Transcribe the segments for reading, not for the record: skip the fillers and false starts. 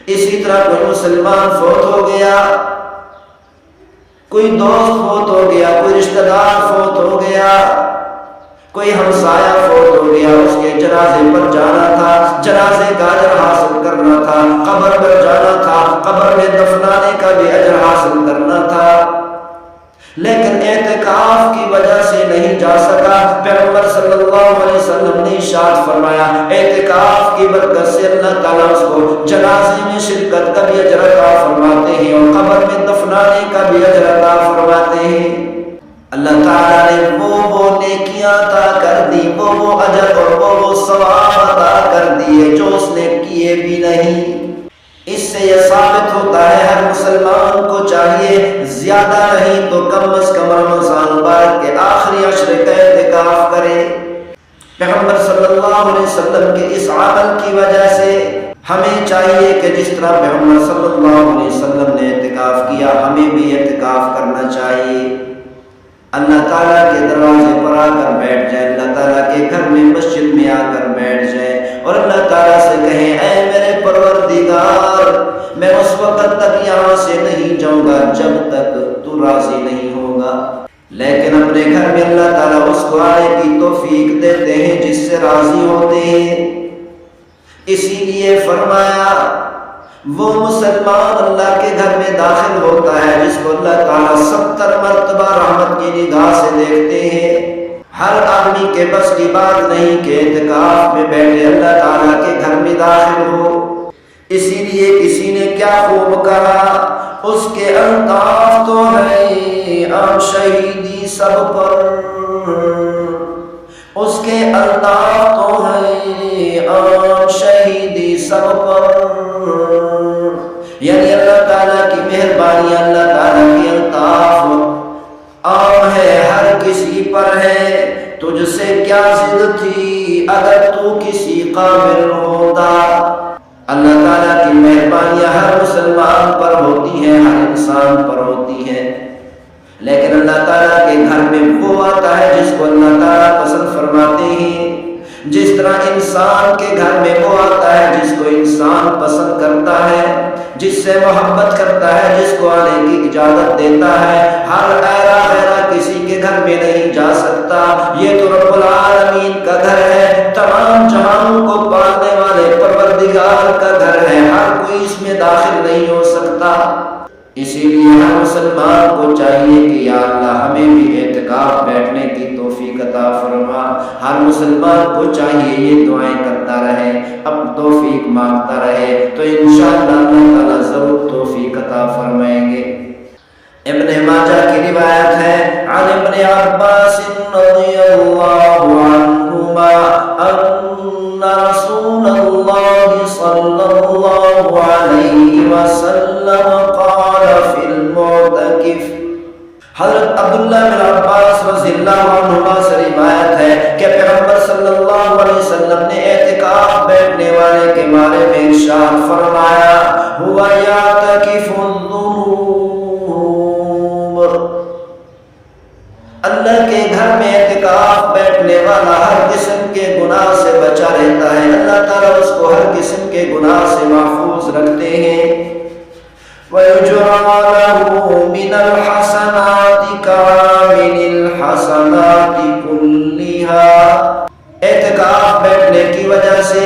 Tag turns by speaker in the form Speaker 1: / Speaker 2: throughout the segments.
Speaker 1: اسی طرح کوئی مسلمان فوت ہو گیا، کوئی دوست فوت ہو گیا، کوئی رشتہ دار فوت ہو گیا، کوئی ہمسایہ فوت ہو گیا، اس کے جنازے پر جانا تھا، جنازے کا اجر حاصل کرنا تھا، قبر پر جانا تھا، قبر میں دفنانے کا بھی اجر حاصل کرنا تھا، لیکن اعتکاف کی وجہ سے نہیں جا سکا۔ پیغمبر صلی اللہ علیہ وسلم نے ارشاد فرمایا اعتکاف کی برکت سے اللہ تعالیٰ اس کو جنازے میں شرکت کا بھی اجر عطا فرماتے ہیں اور قبر میں دفنانے کا بھی اجر عطا فرماتے ہیں۔ اللہ تعالیٰ نے وہ نیکیاں عطا کر دی، وہ اجر اور وہ ثواب عطا کر دیے جو اس نے کیے بھی نہیں۔ اس سے یہ ثابت ہوتا ہے ہر مسلمان کو چاہیے زیادہ نہیں تو کم از کم رمضان مبارک کے آخری عشرے کا اعتکاف کرے۔ پیغمبر صلی اللہ علیہ وسلم کے اس عمل کی وجہ سے ہمیں چاہیے کہ جس طرح پیغمبر صلی اللہ علیہ وسلم نے اعتکاف کیا ہمیں بھی اعتکاف کرنا چاہیے۔ اللہ تعالیٰ کے دروازے پر آ کر بیٹھ جائیں، اللہ تعالیٰ کے گھر میں مسجد میں آ کر بیٹھ جائیں اور اللہ تعالیٰ سے کہیں اے میرے پروردگار میں اس وقت تک یہاں سے نہیں جاؤں گا جب تک تو راضی نہیں ہوگا۔ لیکن اپنے گھر میں اللہ تعالیٰ اس کو آنے کی توفیق دیتے ہیں جس سے راضی ہوتے ہیں۔ اسی لیے فرمایا وہ مسلمان اللہ کے گھر میں داخل ہوتا ہے جس کو اللہ تعالیٰ 70 مرتبہ رحمت کی نگاہ سے دیکھتے ہیں۔ ہر آدمی کے بس کی بات نہیں کہ اعتکاف میں بیٹھے اللہ تعالیٰ کے گھر میں داخل ہو۔ اسی لیے کسی نے کیا خوب کہا اس کے الطاف تو ہے عام شہیدی سب پر، اس کے الطاف تو ہے عام شہیدی سب پر، یعنی اللہ تعالیٰ کی مہربانی، اللہ تعالیٰ کی الطاف عام ہے، ہر کسی پر ہے۔ تجھ سے کیا ضد تھی اگر تو کسی قابل ہوتا۔ اللہ تعالیٰ کی مہربانیاں ہر مسلمان پر ہوتی ہیں، ہر انسان پر ہوتی ہیں، لیکن اللہ تعالیٰ کے گھر میں وہ آتا ہے جس کو اللہ تعالیٰ پسند فرماتے ہیں۔ جس طرح انسان کے گھر میں وہ آتا ہے جس کو انسان پسند کرتا ہے، جس سے محبت کرتا ہے، جس کو آنے کی اجازت دیتا ہے۔ ہر ایرا غیرہ کسی کے گھر میں نہیں جا سکتا، یہ تو رب العالمین کا گھر ہے، تمام جہانوں کو پالنے والے پروردگار کا گھر ہے، ہر کوئی اس میں داخل نہیں ہو سکتا۔ اسی لیے ہر مسلمان کو چاہیے کہ یا اللہ ہمیں بھی اعتکاف بیٹھنے کی توفیق عطا فرما۔ ہر مسلمان کو چاہیے یہ دعائیں کرتا رہے، اب توفیق مانگتا رہے تو انشاءاللہ اللہ تعالیٰ ضرور توفیق عطا فرمائیں گے۔ ابن ماجہ کی روایت ہے عن ابن عباس رضی اللہ عنہما ان رسول اللہ صلی اللہ علیہ وسلم قال فی المعتکف۔ حضرت عبداللہ بن عباس رضی اللہ عنہما سے روایت ہے کہ پیغمبر صلی اللہ علیہ وسلم نے اعتکاف بیٹھنے والے کے بارے میں ارشاد فرمایا ہوا یعتکف الذنوب، اللہ کے گھر میں اعتکاف بیٹھنے والا ہر قسم کے گناہ سے بچا رہتا ہے، اللہ تعالیٰ اس کو ہر قسم کے گناہ سے محفوظ رکھتے ہیں۔ وَيُجْرَى لَهُ مِنَ الْحَسَنَاتِ كَامِلِ الْحَسَنَاتِ كُلِّهَا۔ اعتکاف بیٹھنے کی وجہ سے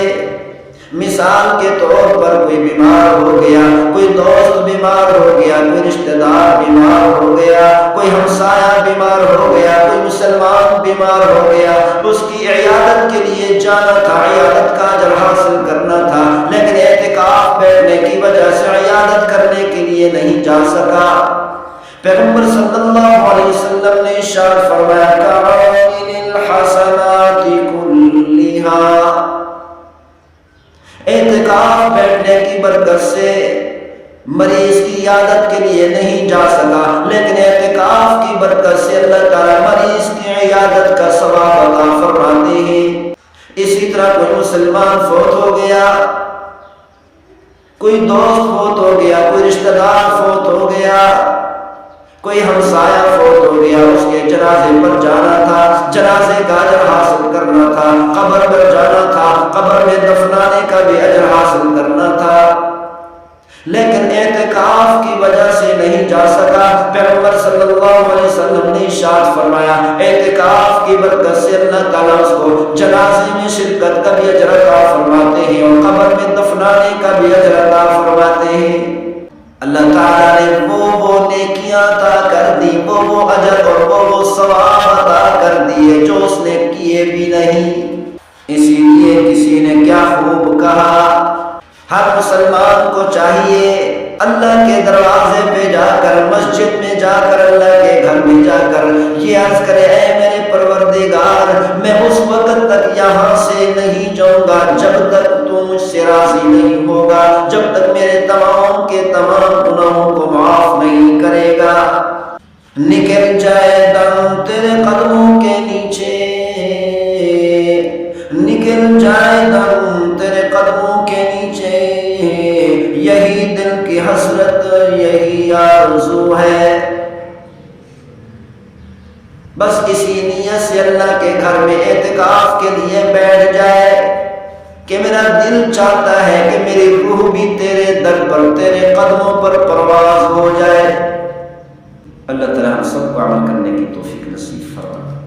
Speaker 1: مثال کے طور پر کوئی بیمار ہو گیا، کوئی دوست بیمار ہو گیا، کوئی رشتہ دار بیمار ہو گیا، کوئی ہمسایہ بیمار ہو گیا، کوئی مسلمان بیمار ہو گیا، اس کی عیادت کے لیے جانا تھا، عیادت کا اجر حاصل کرنا تھا، لیکن اعتکاف بیٹھنے کی وجہ سے عیادت کرنے کے لیے نہیں جا سکا۔ پیغمبر صلی اللہ علیہ وسلم نے ارشاد فرمایا کَامِلِ الْحَسَنَاتِ كُلِّهَا۔ اعتکاف بیٹھنے کی برکت سے مریض کی عیادت کے لیے نہیں جا سکا، لیکن اعتکاف کی برکت سے اللہ تعالیٰ مریض کی عیادت کا ثواب عطا فرماتے ہیں۔ اسی طرح کوئی مسلمان فوت ہو گیا، کوئی دوست فوت ہو گیا، کوئی رشتہ دار فوت ہو گیا، کوئی ہمسایہ فوت ہو گیا، اس کے جنازے پر جانا تھا، جنازے کا اجر حاصل کرنا تھا، قبر پر جانا تھا، قبر میں دفنانے کا بھی اجر حاصل کرنا تھا، اعتکاف کی وجہ سے نہیں جا سکا، پیغمبر صلی اللہ علیہ وسلم نے ارشاد فرمایا اعتکاف کی برکت سے اللہ تعالیٰ اس کو جنازے میں شرکت کا بھی اجر عطا فرماتے ہیں اور قبر میں دفنانے کا بھی اجر عطا فرماتے ہیں۔ اللہ تعالیٰ نے وہ نیکیاں عطا کر دی، وہ اجر اور وہ ثواب عطا کر دیے جو اس نے کیے بھی نہیں۔ اسی لیے کسی نے کیا خوب کہا، ہر مسلمان کو چاہیے اللہ کے دروازے پہ جا کر، مسجد میں جا کر، اللہ کے گھر میں جا کر یہ عرض کرے اے میرے پروردگار میں اس وقت تک یہاں سے نہیں جاؤں گا جب تک تو مجھ سے راضی نہیں ہوگا، جب تک میرے تمام کے تمام گناہوں کو معاف نہیں کرے گا۔ نکل جائے دم تیرے قدموں کے نیچے، نکل جائے دم تیرے قدموں کے نیچے، یہی دل کی حسرت یہی آرزو ہے۔ بس اسی نیت سے اللہ کے گھر میں اعتکاف کے لیے بیٹھ جائے کہ میرا دل چاہتا ہے کہ میری روح بھی تیرے در پر، تیرے قدموں پر پرواز ہو جائے۔ اللہ تعالیٰ ہم سب کو عمل کرنے کی توفیق نصیب فرمائے۔